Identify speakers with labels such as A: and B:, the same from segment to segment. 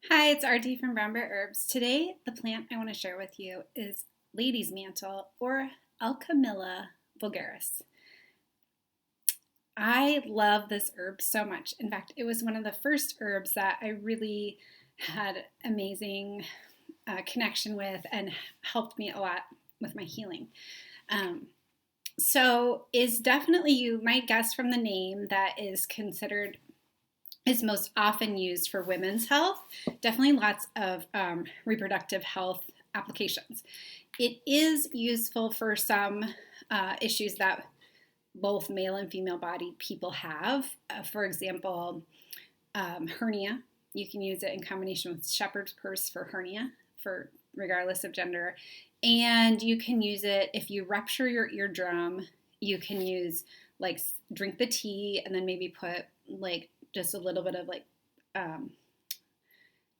A: Hi, it's RD from Brown Bear Herbs. Today, the plant I want to share with you is lady's mantle or Alchemilla vulgaris. I love this herb so much. In fact, it was one of the first herbs that I really had amazing connection with and helped me a lot with my healing. Um, so is definitely, you might guess from the name, that is most often used for women's health. Definitely lots of reproductive health applications. It is useful for some issues that both male and female bodied people have. For example, hernia. You can use it in combination with shepherd's purse for hernia, for regardless of gender. And you can use it if you rupture your eardrum. You can use, like, drink the tea and then maybe put like just a little bit of um,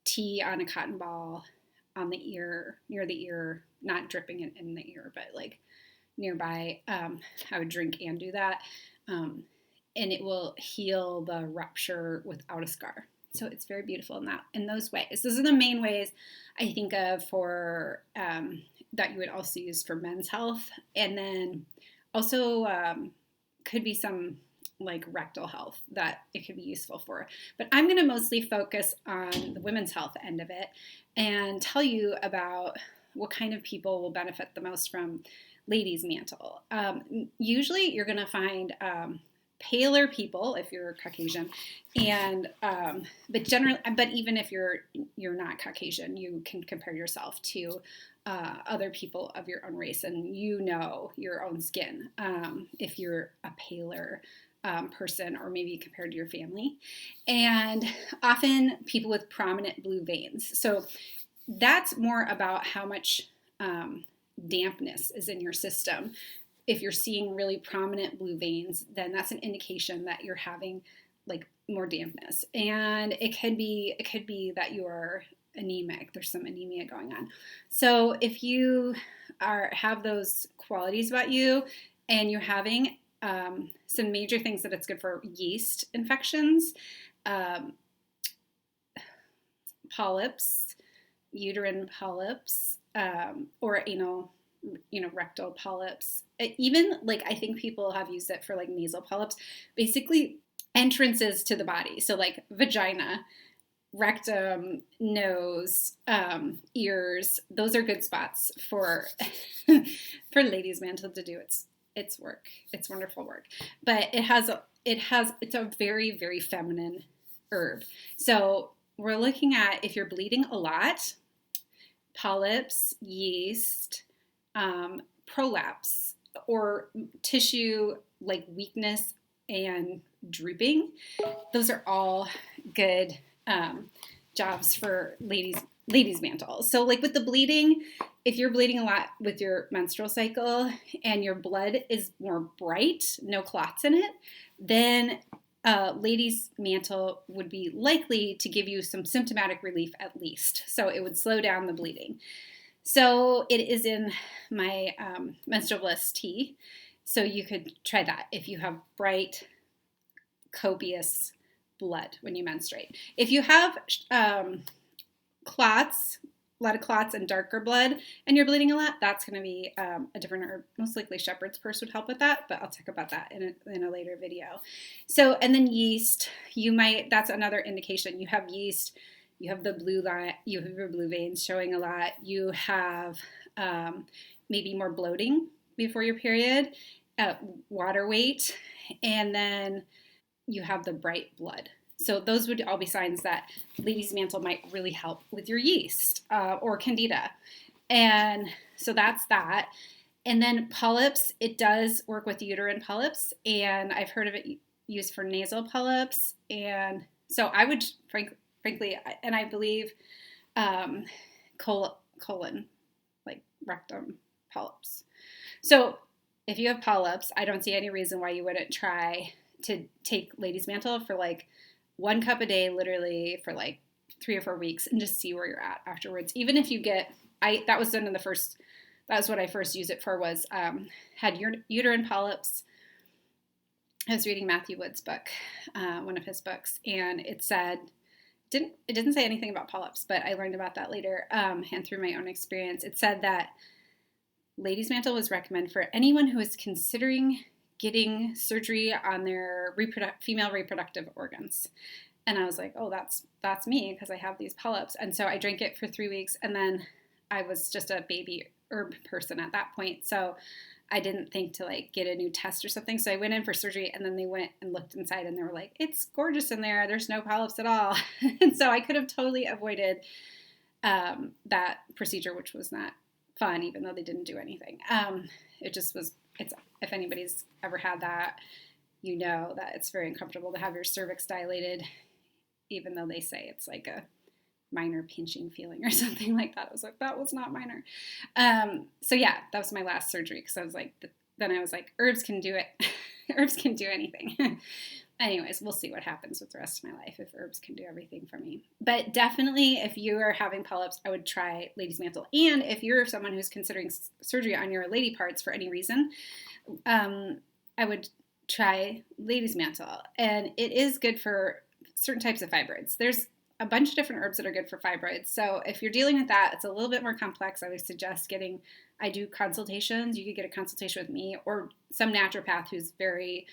A: tea on a cotton ball on the ear, near the ear, not dripping it in the ear, but like nearby. I would drink and do that. And it will heal the rupture without a scar. So it's very beautiful in those ways. Those are the main ways I think of for that you would also use for men's health. And then also could be some like rectal health that it could be useful for. But I'm going to mostly focus on the women's health end of it and tell you about what kind of people will benefit the most from ladies' mantle. Usually you're going to find paler people if you're Caucasian, and but even if you're not Caucasian, you can compare yourself to other people of your own race, and you know your own skin if you're a paler person, or maybe compared to your family. And often people with prominent blue veins. So that's more about how much dampness is in your system. If you're seeing really prominent blue veins, then that's an indication that you're having like more dampness. And it could be that you're anemic. There's some anemia going on. So if you have those qualities about you and you're having some major things that it's good for: yeast infections, polyps, uterine polyps, or anal, rectal polyps. Even, like, I think people have used it for like nasal polyps, basically entrances to the body. So like vagina, rectum, nose, ears. Those are good spots for for ladies' mantle to do its work. It's wonderful work, but it's a very, very feminine herb. So we're looking at, if you're bleeding a lot, polyps, yeast, prolapse, or tissue like weakness and drooping. Those are all good jobs for ladies' mantle. So like with the bleeding, if you're bleeding a lot with your menstrual cycle and your blood is more bright, no clots in it, then ladies' mantle would be likely to give you some symptomatic relief at least. So it would slow down the bleeding. So it is in my Menstrual Bliss tea. So you could try that if you have bright, copious blood when you menstruate. If you have clots, a lot of clots and darker blood, and you're bleeding a lot, that's going to be a different herb. Most likely shepherd's purse would help with that, but I'll talk about that in a later video. So, and then yeast, that's another indication. You have yeast, you have the blue line, you have your blue veins showing a lot, you have maybe more bloating before your period, water weight, and then you have the bright blood. So those would all be signs that ladies' mantle might really help with your yeast or candida. And so that's that. And then polyps, it does work with uterine polyps, and I've heard of it used for nasal polyps. And so I would frankly, and I believe colon, like rectum polyps. So if you have polyps, I don't see any reason why you wouldn't try to take ladies' mantle for like 1 cup a day, literally for like 3 or 4 weeks, and just see where you're at afterwards. Even if you get, that was what I first used it for, was had uterine polyps. I was reading Matthew Wood's book, one of his books, and it said it didn't say anything about polyps, but I learned about that later, and through my own experience. It said that Ladies Mantle was recommended for anyone who is considering getting surgery on their female reproductive organs. And I was like, oh, that's me, because I have these polyps. And so I drank it for 3 weeks, and then I was just a baby herb person at that point. So I didn't think to like get a new test or something. So I went in for surgery, and then they went and looked inside, and they were like, it's gorgeous in there. There's no polyps at all. And so I could have totally avoided that procedure, which was not fun, even though they didn't do anything. It just was, if anybody's ever had that, you know that it's very uncomfortable to have your cervix dilated, even though they say it's like a minor pinching feeling or something like that. I was like, that was not minor. So yeah, that was my last surgery, because I was like, then I was like, herbs can do it. Herbs can do anything. Anyways, we'll see what happens with the rest of my life if herbs can do everything for me. But definitely, if you are having polyps, I would try Ladies Mantle. And if you're someone who's considering surgery on your lady parts for any reason, I would try Ladies Mantle. And it is good for certain types of fibroids. There's a bunch of different herbs that are good for fibroids. So if you're dealing with that, it's a little bit more complex. I would suggest I do consultations. You could get a consultation with me or some naturopath who's very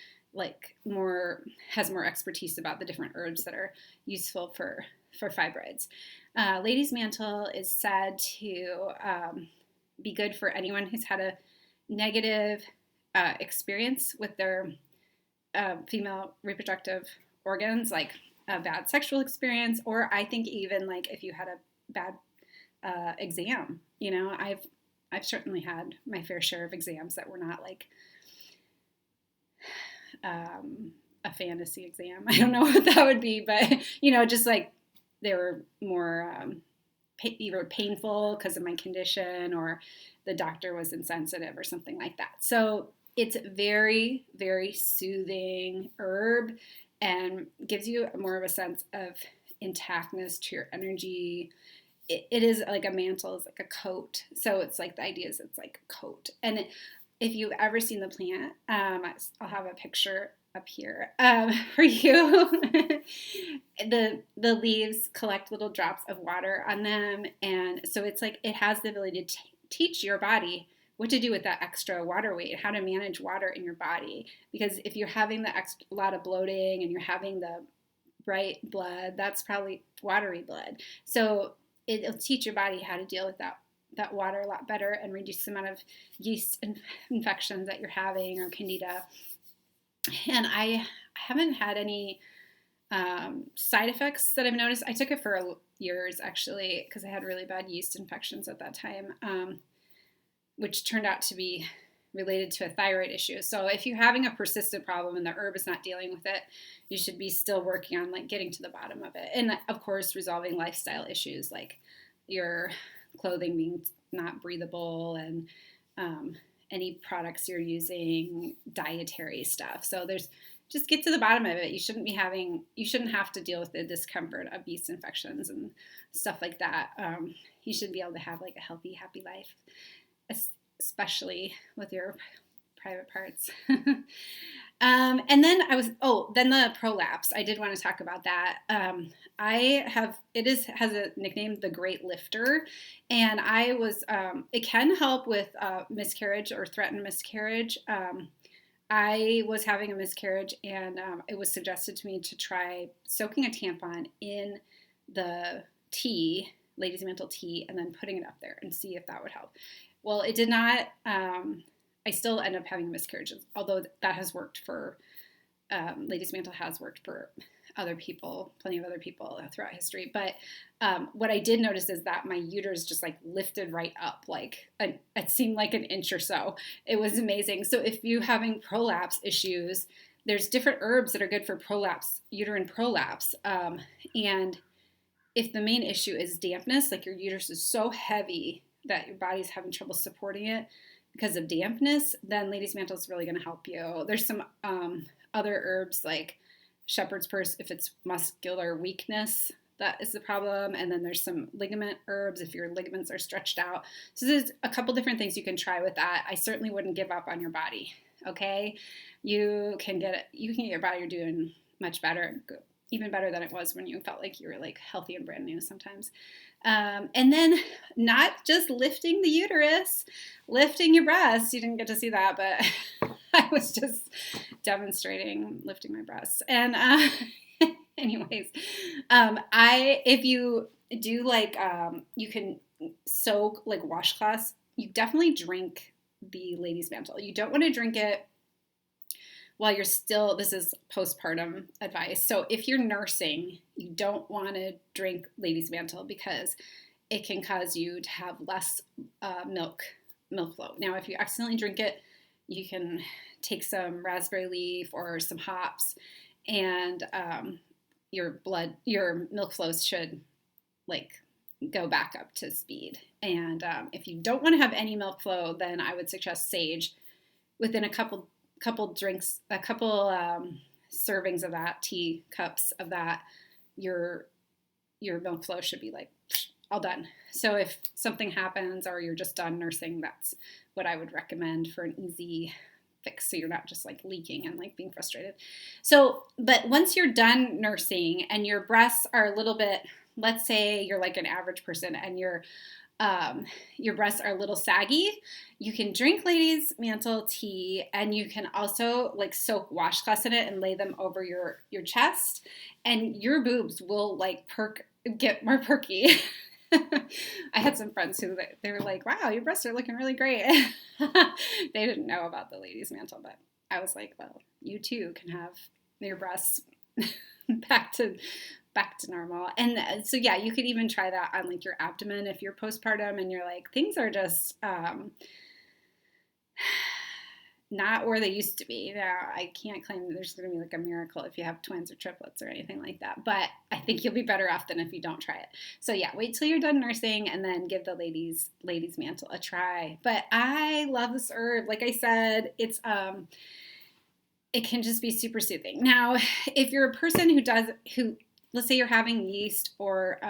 A: has more expertise about the different herbs that are useful for fibroids. Ladies Mantle is said to be good for anyone who's had a negative experience with their female reproductive organs, like a bad sexual experience, or I think even like if you had a bad exam. I've certainly had my fair share of exams that were not like a fantasy exam. I don't know what that would be, but just like they were more either painful because of my condition, or the doctor was insensitive or something like that. So it's very, very soothing herb and gives you more of a sense of intactness to your energy. It is like a mantle, is like a coat. So it's like the idea is it's like a coat. And if you've ever seen the plant, I'll have a picture up here for you. The leaves collect little drops of water on them, and so it's like it has the ability to teach your body what to do with that extra water weight, how to manage water in your body. Because if you're having a lot of bloating and you're having the bright blood, that's probably watery blood. So it'll teach your body how to deal with that water a lot better and reduce the amount of yeast infections that you're having or candida. And I haven't had any side effects that I've noticed. I took it for years, actually, because I had really bad yeast infections at that time, which turned out to be related to a thyroid issue. So if you're having a persistent problem and the herb is not dealing with it, you should be still working on like getting to the bottom of it. And of course, resolving lifestyle issues like your clothing being not breathable and any products you're using, dietary stuff. So just get to the bottom of it. You shouldn't have to deal with the discomfort of yeast infections and stuff like that. You should be able to have like a healthy, happy life, especially with your private parts. And then then the prolapse. I did want to talk about that. Has a nickname, the Great Lifter, and it can help with miscarriage or threatened miscarriage. I was having a miscarriage, and it was suggested to me to try soaking a tampon in the tea, Ladies Mantle tea, and then putting it up there and see if that would help. Well, it did not. I still end up having miscarriages, although that has worked for, Ladies Mantle has worked for other people, plenty of other people throughout history. But what I did notice is that my uterus just like lifted right up, it seemed like an inch or so. It was amazing. So if you're having prolapse issues, there's different herbs that are good for prolapse, uterine prolapse. And if the main issue is dampness, like your uterus is so heavy that your body's having trouble supporting it because of dampness, then Ladies Mantle is really going to help you. There's some other herbs like shepherd's purse if it's muscular weakness, that is the problem. And then there's some ligament herbs if your ligaments are stretched out. So there's a couple different things you can try with that. I certainly wouldn't give up on your body, okay? You can get your body doing much better. even better than it was when you felt like you were like healthy and brand new sometimes. And then not just lifting the uterus, lifting your breasts. You didn't get to see that, but I was just demonstrating lifting my breasts. And anyways, if you do like, you can soak like washcloths, you definitely drink the Ladies' Mantle. You don't want to drink it while you're still, this is postpartum advice. So if you're nursing, you don't want to drink Ladies' Mantle because it can cause you to have less milk flow. Now, if you accidentally drink it, you can take some raspberry leaf or some hops, and your milk flows should like go back up to speed. And if you don't want to have any milk flow, then I would suggest sage. Within a couple drinks, a couple servings of that, tea cups of that, your milk flow should be like all done. So if something happens or you're just done nursing, that's what I would recommend for an easy fix, so you're not just like leaking and like being frustrated. So, but once you're done nursing and your breasts are a little bit, let's say you're like an average person and your breasts are a little saggy, you can drink Ladies' Mantle tea, and you can also like soak washcloths in it and lay them over your chest, and your boobs will like get more perky. I had some friends who they were like, wow, your breasts are looking really great. They didn't know about the Ladies' Mantle, but I was like, well, you too can have your breasts back to normal. And so yeah, you could even try that on like your abdomen if you're postpartum and you're like, things are just not where they used to be. Now, I can't claim that there's going to be like a miracle if you have twins or triplets or anything like that, but I think you'll be better off than if you don't try it. So yeah, wait till you're done nursing and then give the Ladies' Mantle a try. But I love this herb. Like I said, it's it can just be super soothing. Now, if you're a person who let's say you're having yeast or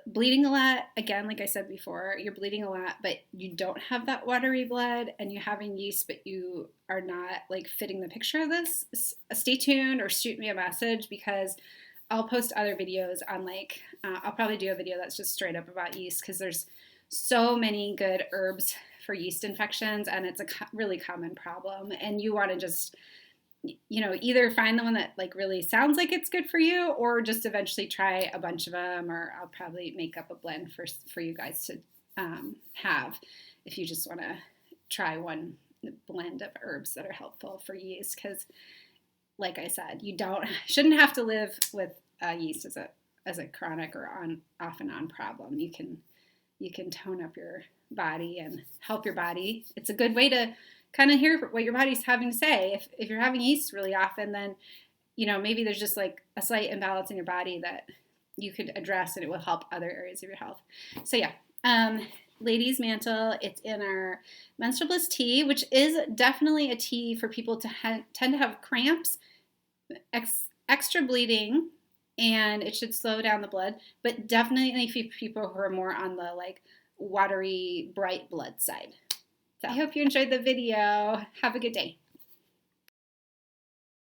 A: bleeding a lot, again, like I said before, you're bleeding a lot, but you don't have that watery blood and you're having yeast, but you are not like fitting the picture of this, stay tuned or shoot me a message, because I'll post other videos on like, I'll probably do a video that's just straight up about yeast, because there's so many good herbs for yeast infections and it's a really common problem, and you want to just, you know, either find the one that like really sounds like it's good for you, or just eventually try a bunch of them, or I'll probably make up a blend for you guys to have if you just want to try one blend of herbs that are helpful for yeast. Because like I said, you shouldn't have to live with yeast as a chronic or off and on problem. You can tone up your body and help your body. It's a good way to kind of hear what your body's having to say. If you're having yeast really often, then, you know, maybe there's just like a slight imbalance in your body that you could address and it will help other areas of your health. So yeah, Ladies' Mantle, it's in our Menstrual Bliss tea, which is definitely a tea for people to tend to have cramps, extra bleeding, and it should slow down the blood, but definitely for people who are more on the like watery, bright blood side. So I hope you enjoyed the video. Have a good day.